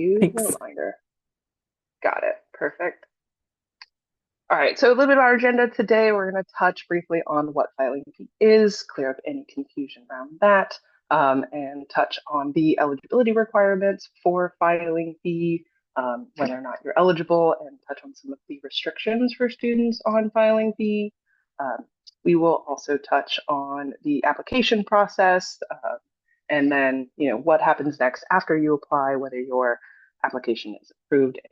you for the Thanks. reminder. Got it. Perfect. All right, so a little bit of our agenda today. We're going to touch briefly on what filing fee is, clear up any confusion around that, and touch on the eligibility requirements for filing fee, whether or not you're eligible, and touch on some of the restrictions for students on filing fee. Um, we will also touch on the application process, and then what happens next after you apply, whether your application is approved and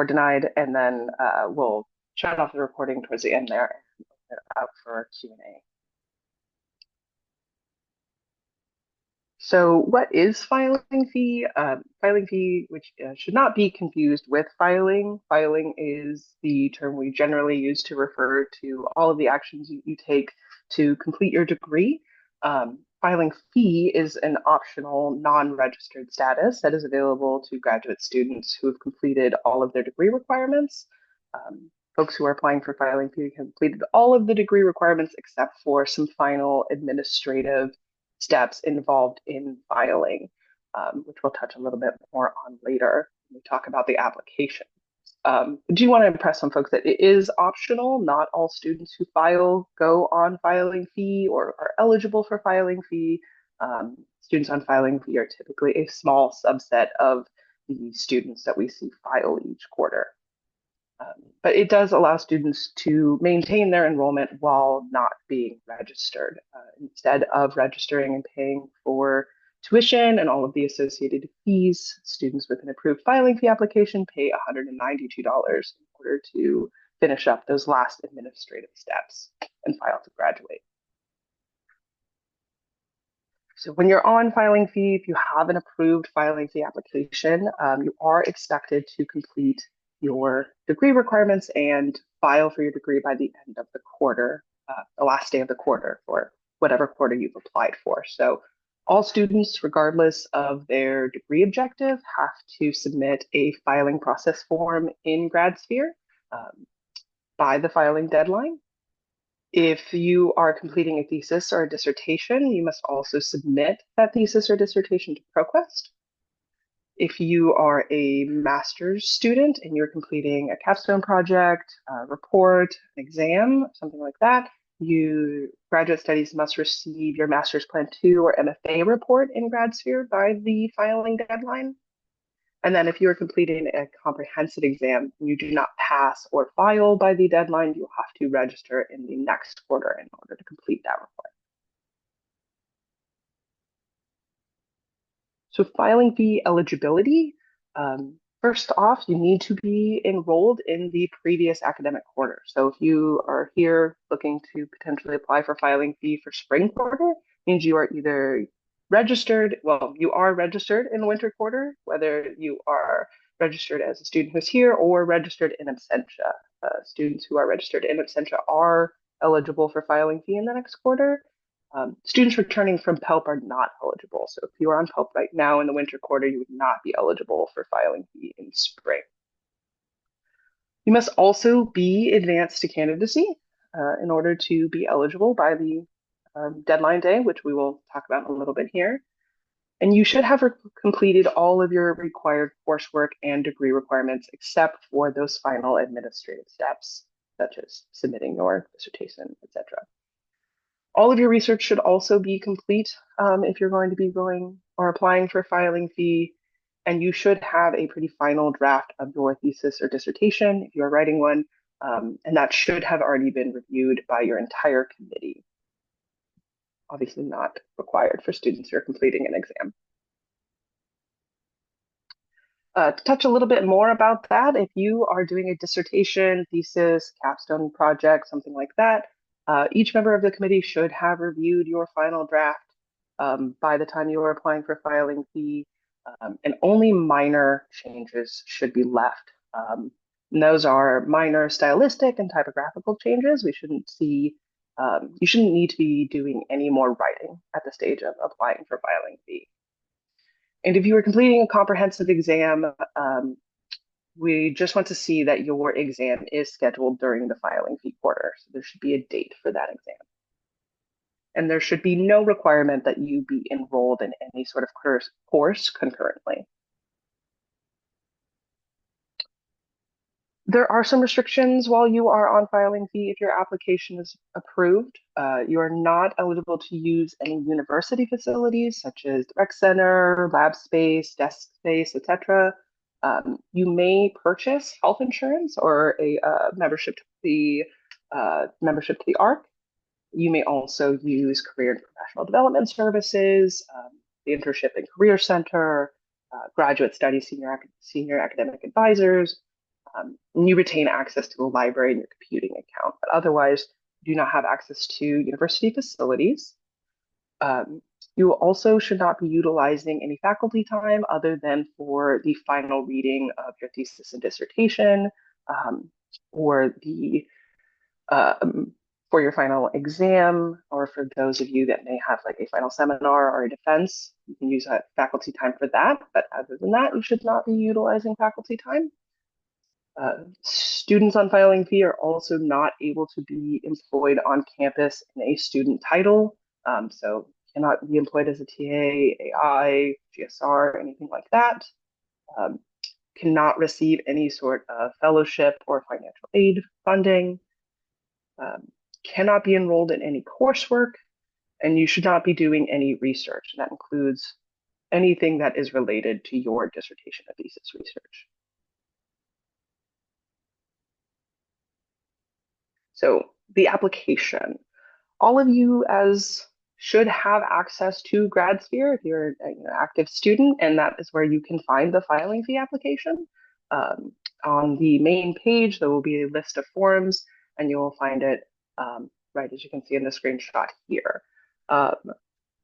denied, and then we'll shut off the recording towards the end there and open it up for Q&A. So what is filing fee? Filing fee, which should not be confused with filing. Filing is the term we generally use to refer to all of the actions you take to complete your degree. Filing fee is an optional non-registered status that is available to graduate students who have completed all of their degree requirements. Folks who are applying for filing fee have completed all of the degree requirements except for some final administrative steps involved in filing, which we'll touch a little bit more on later when we talk about the application. Do you want to impress some folks that it is optional? Not all students who file go on filing fee or are eligible for filing fee. Students on filing fee are typically a small subset of the students that we see file each quarter. But it does allow students to maintain their enrollment while not being registered. Instead of registering and paying for tuition and all of the associated fees, students with an approved filing fee application pay $192 in order to finish up those last administrative steps and file to graduate. So when you're on filing fee, if you have an approved filing fee application, you are expected to complete your degree requirements and file for your degree by the end of the quarter, the last day of the quarter for whatever quarter you've applied for. So all students, regardless of their degree objective, have to submit a filing process form in GradSphere by the filing deadline. If you are completing a thesis or a dissertation, you must also submit that thesis or dissertation to ProQuest. If you are a master's student and you're completing a capstone project, a report, an exam, something like that, graduate studies must receive your master's plan 2 or MFA report in GradSphere by the filing deadline. And then if you are completing a comprehensive exam and you do not pass or file by the deadline, you'll have to register in the next quarter in order to complete that report. So filing fee eligibility, first off, you need to be enrolled in the previous academic quarter. So if you are here looking to potentially apply for filing fee for spring quarter, means you are either registered, well, you are registered in the winter quarter, whether you are registered as a student who's here or registered in absentia. Students who are registered in absentia are eligible for filing fee in the next quarter. Students returning from PELP are not eligible. So if you are on PELP right now in the winter quarter, you would not be eligible for filing fee in spring. You must also be advanced to candidacy in order to be eligible by the deadline day, which we will talk about in a little bit here. And you should have completed all of your required coursework and degree requirements except for those final administrative steps, such as submitting your dissertation, etc. All of your research should also be complete if you're going to be going or applying for filing fee, and you should have a pretty final draft of your thesis or dissertation if you are writing one, and that should have already been reviewed by your entire committee. Obviously not required for students who are completing an exam. To touch a little bit more about that, if you are doing a dissertation, thesis, capstone project, something like that, each member of the committee should have reviewed your final draft by the time you are applying for filing fee, and only minor changes should be left. And those are minor stylistic and typographical changes. You shouldn't need to be doing any more writing at the stage of applying for filing fee. And if you are completing a comprehensive exam, we just want to see that your exam is scheduled during the filing fee quarter. So there should be a date for that exam. And there should be no requirement that you be enrolled in any sort of course concurrently. There are some restrictions while you are on filing fee if your application is approved. You are not eligible to use any university facilities such as the rec center, lab space, desk space, etc. You may purchase health insurance or a membership to the ARC. You may also use career and professional development services, the Internship and Career Center, graduate study senior academic advisors. And you retain access to a library and your computing account, but otherwise do not have access to university facilities. Um, you also should not be utilizing any faculty time other than for the final reading of your thesis and dissertation, um, or the for your final exam, or for those of you that may have like a final seminar or a defense, you can use faculty time for that. But other than that, you should not be utilizing faculty time. Students on filing fee are also not able to be employed on campus in a student title. So cannot be employed as a TA, AI, GSR, anything like that. Um, cannot receive any sort of fellowship or financial aid funding. Um, cannot be enrolled in any coursework, and you should not be doing any research. And that includes anything that is related to your dissertation or thesis research. So the application, all of you as should have access to GradSphere if you're an active student, and that is where you can find the filing fee application. On the main page, there will be a list of forms, and you will find it right as you can see in the screenshot here.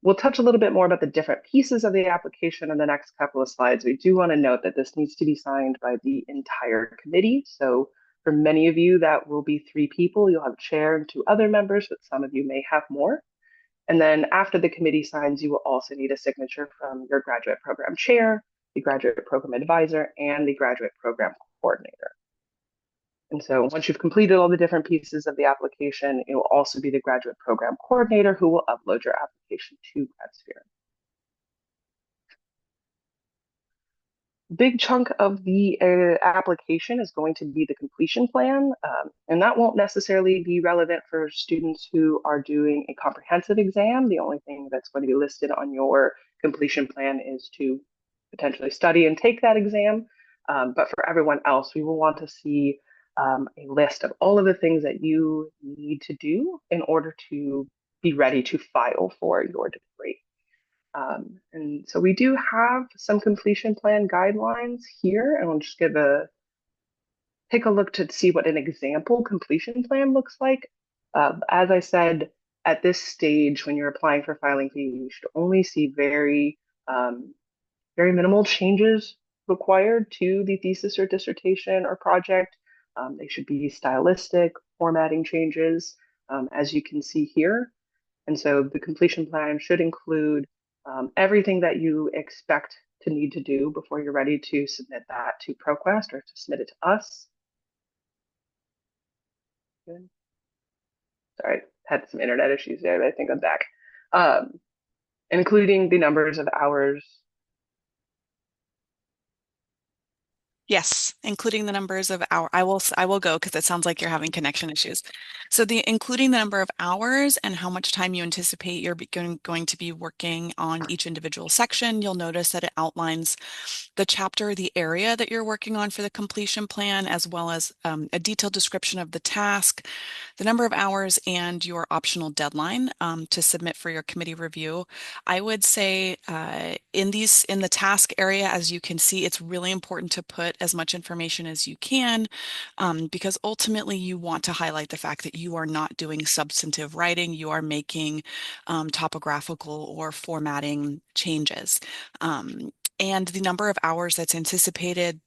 We'll touch a little bit more about the different pieces of the application in the next couple of slides. We do want to note that this needs to be signed by the entire committee. So for many of you, that will be 3 people. You'll have a chair and 2 other members, but some of you may have more. And then after the committee signs, you will also need a signature from your graduate program chair, the graduate program advisor, and the graduate program coordinator. And so once you've completed all the different pieces of the application, it will also be the graduate program coordinator who will upload your application to GradSphere. Big chunk of the application is going to be the completion plan, and that won't necessarily be relevant for students who are doing a comprehensive exam. The only thing that's going to be listed on your completion plan is to potentially study and take that exam. But for everyone else, we will want to see a list of all of the things that you need to do in order to be ready to file for your degree. And so we do have some completion plan guidelines here, and we'll just take a look to see what an example completion plan looks like. As I said, at this stage, when you're applying for filing fee, you should only see very minimal changes required to the thesis or dissertation or project. They should be stylistic, formatting changes, as you can see here. And so the completion plan should include everything that you expect to need to do before you're ready to submit that to ProQuest or to submit it to us. Good. Sorry, had some internet issues there, but I think I'm back. Including the numbers of hours. Yes, including the numbers of hours. I will go because it sounds like you're having connection issues. So including the number of hours and how much time you anticipate you're going to be working on each individual section, you'll notice that it outlines the chapter, the area that you're working on for the completion plan, as well as a detailed description of the task, the number of hours, and your optional deadline to submit for your committee review. I would say in the task area, as you can see, it's really important to put as much information as you can because ultimately you want to highlight the fact that you are not doing substantive writing, you are making topographical or formatting changes. And the number of hours that's anticipated,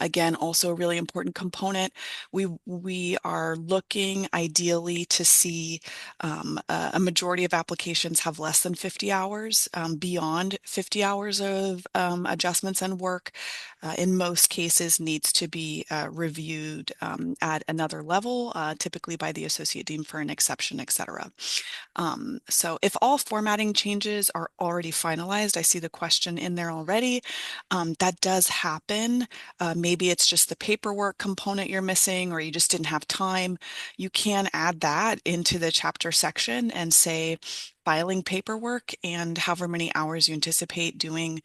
again, also a really important component. We are looking ideally to see a majority of applications have less than 50 hours. Beyond 50 hours of adjustments and work, in most cases, needs to be reviewed at another level, typically by the associate dean for an exception, et cetera. So if all formatting changes are already finalized, I see the question in there already. That does happen maybe it's just the paperwork component you're missing, or you just didn't have time. You can add that into the chapter section and say filing paperwork and however many hours you anticipate doing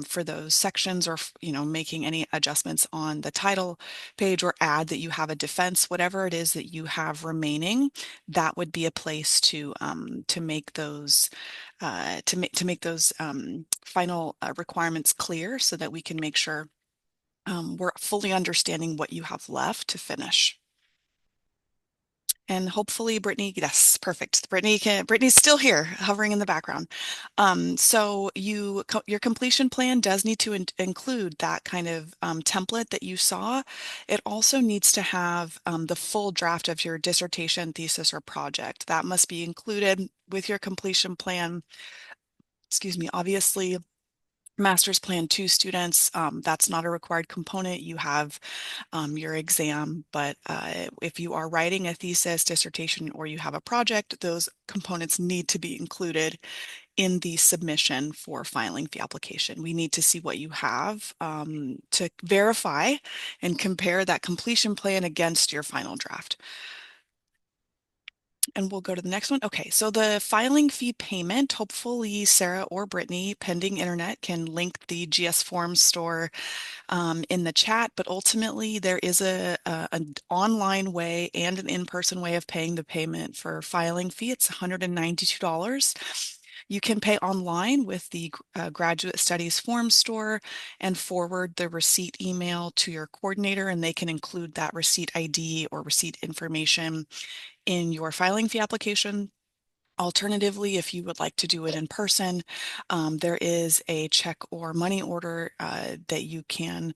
for those sections, or making any adjustments on the title page, or add that you have a defense, whatever it is that you have remaining. That would be a place to make those final requirements clear, so that we can make sure we're fully understanding what you have left to finish. And hopefully, Brittany, yes, perfect. Brittany's still here, hovering in the background. So your completion plan does need to include that kind of template that you saw. It also needs to have the full draft of your dissertation, thesis, or project. That must be included with your completion plan. Excuse me, obviously. Master's Plan 2 students, that's not a required component. You have your exam, but if you are writing a thesis, dissertation, or you have a project, those components need to be included in the submission for filing the application. We need to see what you have to verify and compare that completion plan against your final draft. And we'll go to the next one. Okay, so the filing fee payment, hopefully Sarah or Brittany, pending internet, can link the GS Forms store in the chat, but ultimately there is an online way and an in-person way of paying the payment for filing fee. It's $192. You can pay online with the Graduate Studies Form Store and forward the receipt email to your coordinator, and they can include that receipt ID or receipt information in your filing fee application. Alternatively, if you would like to do it in person, there is a check or money order that you can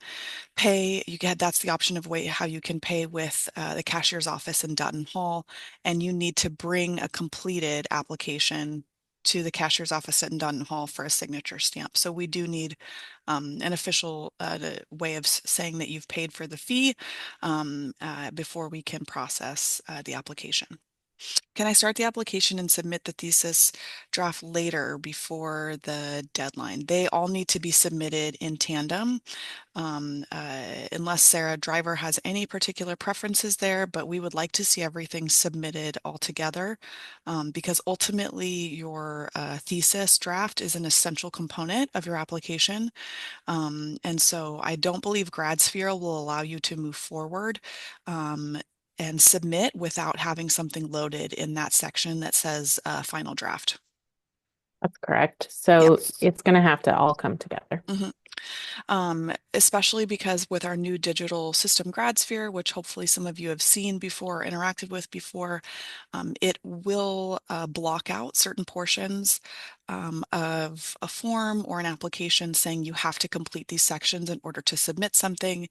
pay. That's the option of how you can pay with the cashier's office in Dutton Hall, and you need to bring a completed application to the cashier's office in Dutton Hall for a signature stamp. So we do need an official way of saying that you've paid for the fee before we can process the application. Can I start the application and submit the thesis draft later before the deadline? They all need to be submitted in tandem, unless Sarah Driver has any particular preferences there, but we would like to see everything submitted all together, because ultimately your thesis draft is an essential component of your application. And so I don't believe GradSphere will allow you to move forward and submit without having something loaded in that section that says final draft. That's correct. So Yes. it's going to have to all come together. Especially because with our new digital system GradSphere, which hopefully some of you have seen before or interacted with before, it will block out certain portions of a form or an application saying you have to complete these sections in order to submit something.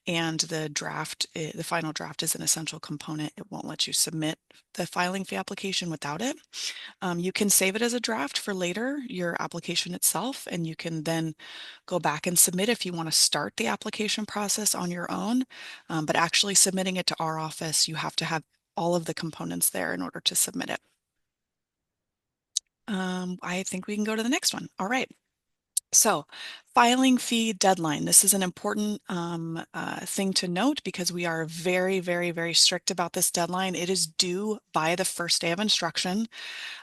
And the final draft is an essential component. It won't let you submit the filing fee application without it. You can save it as a draft for later, your application itself, and you can then go back and submit if you want to start the application process on your own. But actually submitting it to our office, you have to have all of the components there in order to submit it. I think we can go to the next one. All right. So, filing fee deadline. This is an important thing to note because we are very, very, very strict about this deadline. It is due by the first day of instruction,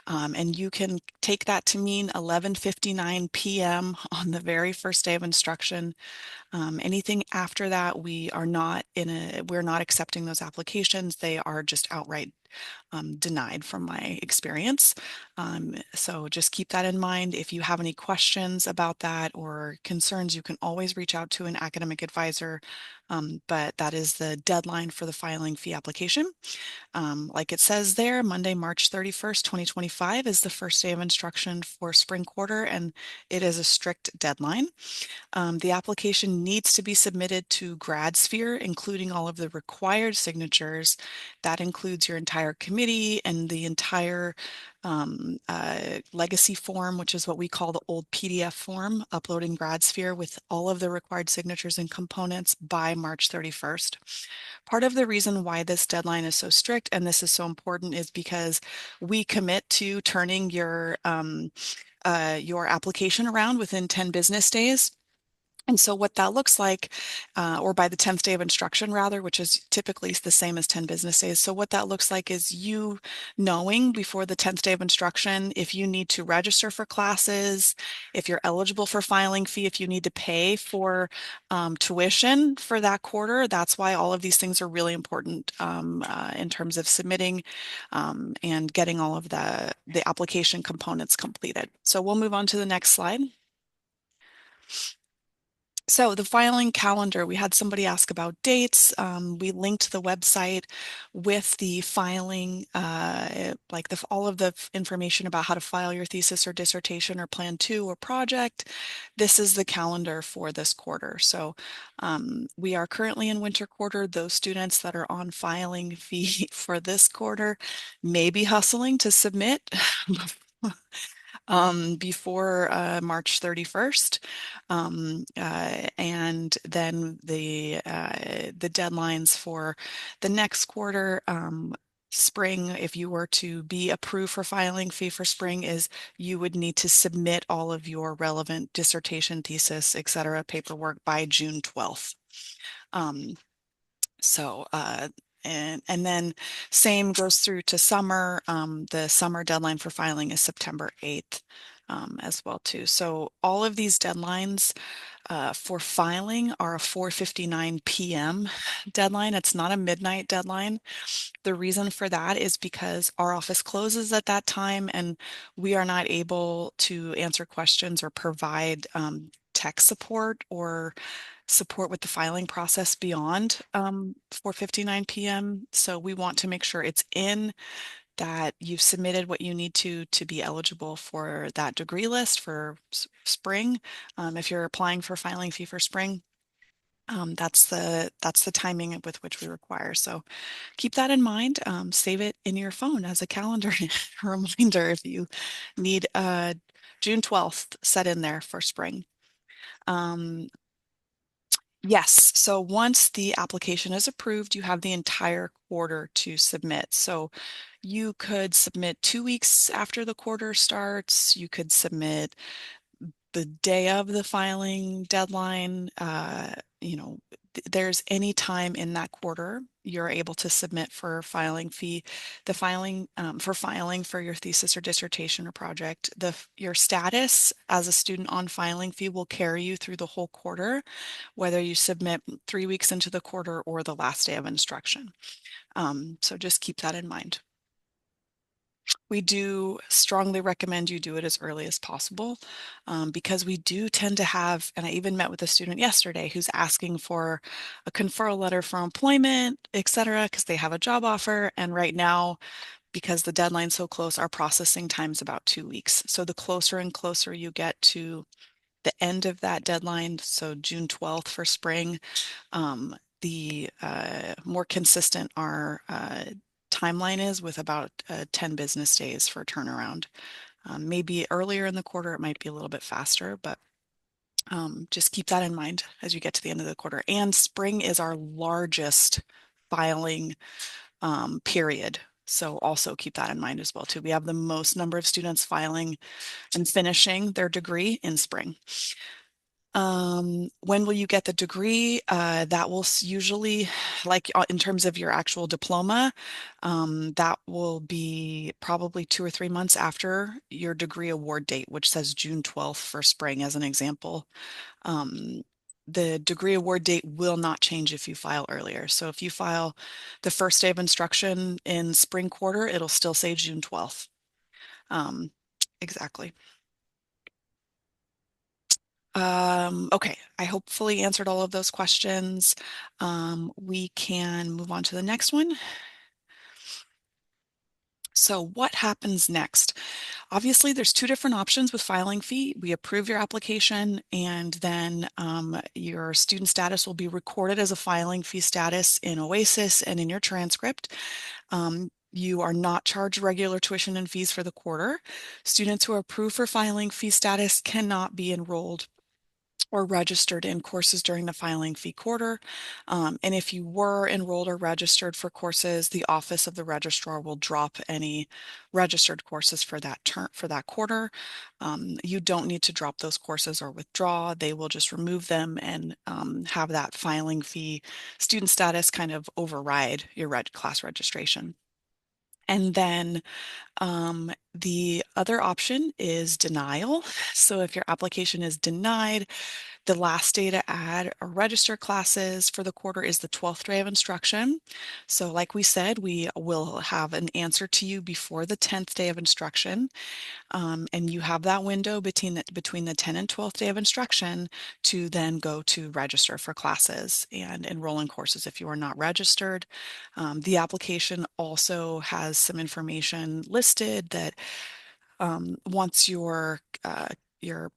and you can take that to mean 11:59 p.m. on the very first day of instruction. Anything after that, we're not accepting those applications. They are just outright denied from my experience. So just keep that in mind. If you have any questions about that or concerns, you can always reach out to an academic advisor. But that is the deadline for the filing fee application. Like it says there, Monday, March 31st, 2025 is the first day of instruction for spring quarter, and it is a strict deadline. The application needs to be submitted to GradSphere, including all of the required signatures. That includes your entire committee and the entire legacy form, which is what we call the old PDF form, uploading GradSphere with all of the required signatures and components by March 31st. Part of the reason why this deadline is so strict and this is so important is because we commit to turning your application around within 10 business days. And so what that looks like, or by the 10th day of instruction rather, which is typically the same as 10 business days. So what that looks like is you knowing before the 10th day of instruction if you need to register for classes, if you're eligible for filing fee, if you need to pay for tuition for that quarter. That's why all of these things are really important in terms of submitting and getting all of the application components completed. So we'll move on to the next slide. So the filing calendar, we had somebody ask about dates. We linked the website with the filing, like all of the information about how to file your thesis or dissertation or plan 2 or project. This is the calendar for this quarter. So we are currently in winter quarter. Those students that are on filing fee for this quarter may be hustling to submit before March 31st. And then the deadlines for the next quarter, spring, if you were to be approved for filing fee for spring, is you would need to submit all of your relevant dissertation, thesis, et cetera, paperwork by June 12th. And then same goes through to summer. The summer deadline for filing is September 8th as well too. So all of these deadlines for filing are a 4:59 p.m. deadline. It's not a midnight deadline. The reason for that is because our office closes at that time and we are not able to answer questions or provide tech support or support with the filing process beyond 4:59 p.m. So we want to make sure it's in, that you've submitted what you need to be eligible for that degree list for spring. If you're applying for filing fee for spring, that's the timing with which we require. So keep that in mind. Save it in your phone as a calendar reminder if you need June 12th set in there for spring. Yes, so once the application is approved, you have the entire quarter to submit. So you could submit 2 weeks after the quarter starts. You could submit the day of the filing deadline. There's any time in that quarter you're able to submit for filing fee. The filing for filing for your thesis or dissertation or project, your status as a student on filing fee will carry you through the whole quarter, whether you submit 3 weeks into the quarter or the last day of instruction. So just keep that in mind. We do strongly recommend you do it as early as possible because we do tend to have, and I even met with a student yesterday who's asking for a conferral letter for employment, et cetera, because they have a job offer. And right now, because the deadline's so close, our processing time is about 2 weeks. So the closer and closer you get to the end of that deadline, so June 12th for spring, the more consistent our timeline is, with about 10 business days for turnaround. Maybe earlier in the quarter, it might be a little bit faster, but just keep that in mind as you get to the end of the quarter. And spring is our largest filing period. So also keep that in mind as well too. We have the most number of students filing and finishing their degree in spring. When will you get the degree? That will usually, like in terms of your actual diploma, that will be probably 2 or 3 months after your degree award date, which says June 12th for spring as an example. The degree award date will not change if you file earlier. So if you file the first day of instruction in spring quarter, it'll still say June 12th. Exactly. Okay, I hopefully answered all of those questions. We can move on to the next one. So what happens next? Obviously, there's 2 different options with filing fee. We approve your application, and then your student status will be recorded as a filing fee status in OASIS and in your transcript. You are not charged regular tuition and fees for the quarter. Students who are approved for filing fee status cannot be enrolled or registered in courses during the filing fee quarter. And if you were enrolled or registered for courses, the Office of the Registrar will drop any registered courses for that term, for that quarter. You don't need to drop those courses or withdraw. They will just remove them and have that filing fee student status kind of override your class registration. And then the other option is denial. So if your application is denied, the last day to add or register classes for the quarter is the 12th day of instruction. So like we said, we will have an answer to you before the 10th day of instruction. And you have that window between the 10th and 12th day of instruction to then go to register for classes and enroll in courses if you are not registered. The application also has some information listed that wants your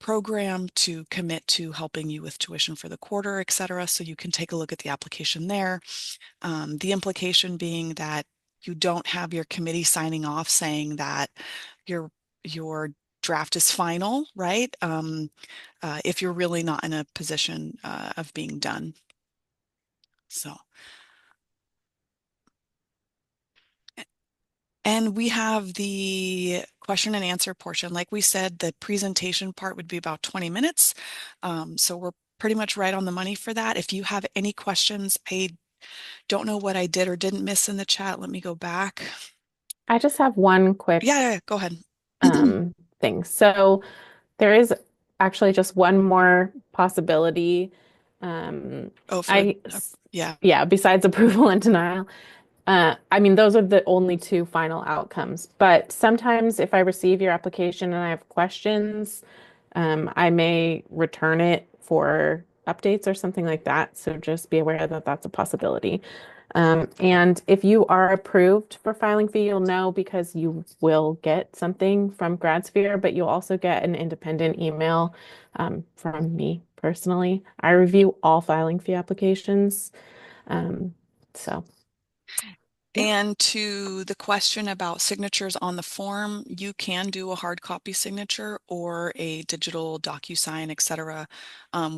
program to commit to helping you with tuition for the quarter, et cetera. So you can take a look at the application there. The implication being that you don't have your committee signing off saying that your draft is final, right? If you're really not in a position of being done. So. And we have the question and answer portion. Like we said, the presentation part would be about 20 minutes. So we're pretty much right on the money for that. If you have any questions, I don't know what I did or didn't miss in the chat. Let me go back. I just have one quick Yeah, go ahead. thing. So there is actually just one more possibility. Oh, yeah, besides approval and denial. I mean, those are the only two final outcomes. But sometimes if I receive your application and I have questions, I may return it for updates or something like that. So just be aware that that's a possibility. And if you are approved for filing fee, you'll know because you will get something from GradSphere, but you'll also get an independent email from me personally. I review all filing fee applications. So. Yeah. And to the question about signatures on the form, you can do a hard copy signature or a digital DocuSign, etc.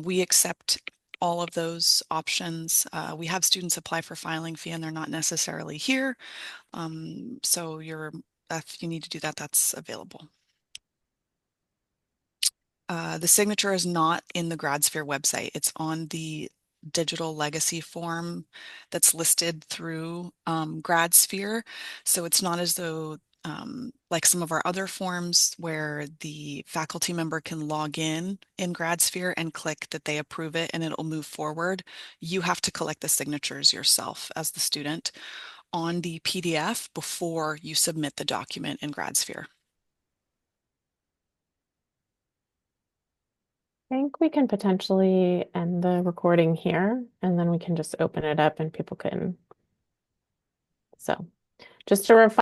We accept all of those options. We have students apply for filing fee and they're not necessarily here. So if you need to do that, that's available. The signature is not in the GradSphere website. It's on the digital legacy form that's listed through GradSphere. So it's not as though like some of our other forms where the faculty member can log in GradSphere and click that they approve it and it'll move forward. You have to collect the signatures yourself as the student on the PDF before you submit the document in GradSphere. I think we can potentially end the recording here and then we can just open it up and people can. So just to